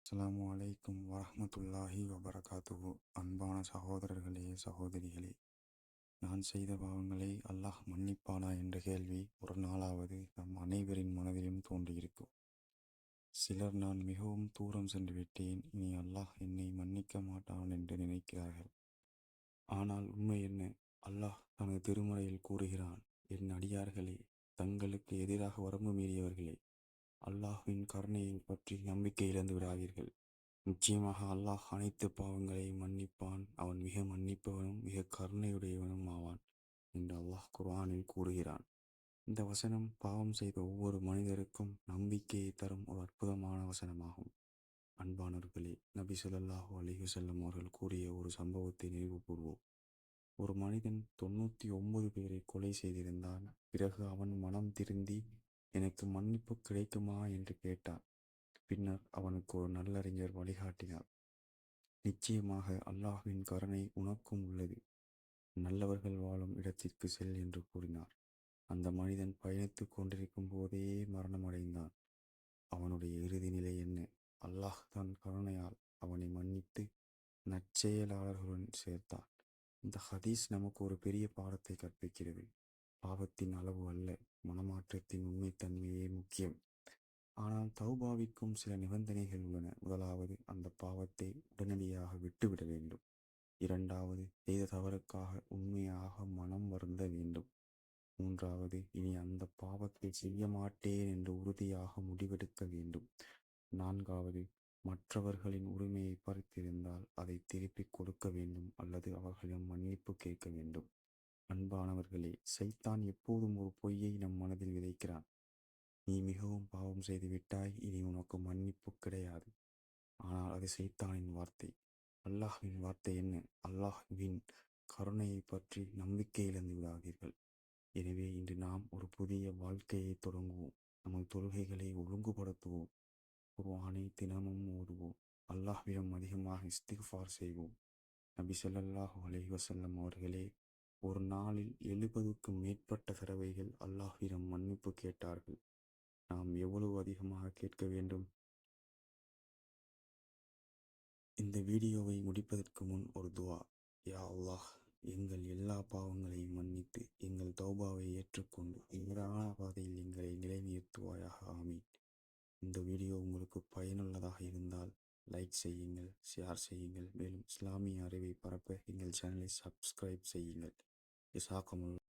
அஸ்ஸலாமு அலைக்கும் வரஹ்மத்துல்லாஹி வபரகாத்துஹு. அன்பான சகோதரர்களே, சகோதரிகளே, நான் செய்த பாவங்களை அல்லாஹ் மன்னிப்பானா என்ற கேள்வி ஒரு நாளாவது நம் அனைவரின் மனதிலும் தோன்றியிருக்கும். சிலர் நான் மிகவும் தூரம் சென்று விட்டேன், இனி அல்லாஹ் என்னை மன்னிக்க மாட்டான் என்று நினைக்கிறார்கள். ஆனால் உண்மை என்ன? அல்லாஹ் தனது திருமறையில் கூறுகிறான், என் அடியார்களே, தங்களுக்கு எதிராக வரம்பு மீறியவர்களே, அல்லாஹ்வின் கருணையை பற்றி நம்பிக்கை இழந்து விடாதீர்கள். நிச்சயமாக அல்லாஹ் அனைத்து பாவங்களையும் மன்னிப்பான். அவன் மிக மன்னிப்பவனும் மிக கருணையுடையவனும் ஆவான் என்று அல்லாஹ் குர்ஆனில் கூறுகிறான். இந்த வசனம் பாவம் செய்த ஒவ்வொரு மனிதருக்கும் நம்பிக்கையை தரும் ஒரு அற்புதமான வசனமாகும். அன்பானவர்களே, நபி ஸல்லல்லாஹு அலைஹி வஸல்லம் அவர்கள் கூறிய ஒரு சம்பவத்தை நினைவு கூர்வோம். ஒரு மனிதன் 99 பேரை கொலை செய்திருந்தான். பிறகு அவன் மனம் திருந்தி, எனக்கு மன்னிப்பு கிடைக்குமா என்று கேட்டான். பின்னர் அவனுக்கு ஒரு நல்லறிஞர் வழிகாட்டினார். நிச்சயமாக அல்லாஹ்வின் கருணை உனக்கும் உள்ளது, நல்லவர்கள் வாழும் இடத்திற்கு செல் என்று கூறினார். அந்த மனிதன் பயணித்துக் கொண்டிருக்கும் போதே மரணமடைந்தான். அவனுடைய இறுதி நிலை என்ன? அல்லாஹ் தன் கருணையால் அவனை மன்னித்து நற்செயலாளர்களுடன் சேர்த்தான். இந்த ஹதீஸ் நமக்கு ஒரு பெரிய பாடத்தை கற்பிக்கிறது. பாவத்தின் அளவு அல்ல, மனமாற்றத்தின் உண்மைத்தன்மையே முக்கியம். ஆனால் தௌபாவிற்கும் சில நிபந்தனைகள் உள்ளன. முதலாவது, அந்த பாவத்தை உடனடியாக விட்டுவிட வேண்டும். இரண்டாவது, செய்த தவறுக்காக உண்மையாக மனம் வருந்த வேண்டும். மூன்றாவது, இனி அந்த பாவத்தை செய்ய மாட்டேன் என்று உறுதியாக முடிவெடுக்க வேண்டும். நான்காவது, மற்றவர்களின் உரிமையை பறித்திருந்தால் அதை திருப்பிக் கொடுக்க வேண்டும் அல்லது அவர்களிடம் மன்னிப்பு கேட்க வேண்டும். அன்பானவர்களே, சைத்தான் எப்போதும் ஒரு பொய்யை நம் மனதில் விதைக்கிறான். நீ மிகவும் பாவம் செய்து விட்டாய், இனி உனக்கு மன்னிப்பு கிடையாது. ஆனால் அது சைத்தானின் வார்த்தை. அல்லாஹ்வின் வார்த்தை என்ன? அல்லாஹ்வின் கருணையை பற்றி நம்பிக்கை இழந்து விடாதீர்கள். எனவே இன்று நாம் ஒரு புதிய வாழ்க்கையை தொடங்குவோம். நமது தொழுகைகளை ஒழுங்குபடுத்துவோம். குர்ஆனை தினமும் ஓதுவோம். அல்லாஹ்விடம் அதிகமாக இஸ்திக்ஃபார் செய்வோம். நபி ஸல்லல்லாஹு அலைஹி வஸல்லம் அவர்களே ஒரு நாளில் 70க்கும் மேற்பட்ட தடவைகள் அல்லாஹ்விடம் மன்னிப்பு கேட்டார்கள். நாம் எவ்வளவு அதிகமாக கேட்க வேண்டும்? இந்த வீடியோவை முடிப்பதற்கு முன் ஒரு துஆ. யா அல்லாஹ், எங்கள் எல்லா பாவங்களையும் மன்னித்து எங்கள் தௌபாவை ஏற்றுக்கொண்டு நேரான பாதையில் எங்களை நிலைநிறுத்துவாயாக. ஆமீன். இந்த வீடியோ உங்களுக்கு பயனுள்ளதாக இருந்தால் லைக் செய்யுங்கள், ஷேர் செய்யுங்கள். மேலும் இஸ்லாமிய அறிவை பரப்ப எங்கள் சேனலை சப்ஸ்கிரைப் செய்யுங்கள். ஜஸாக்கமுல்லாஹ்.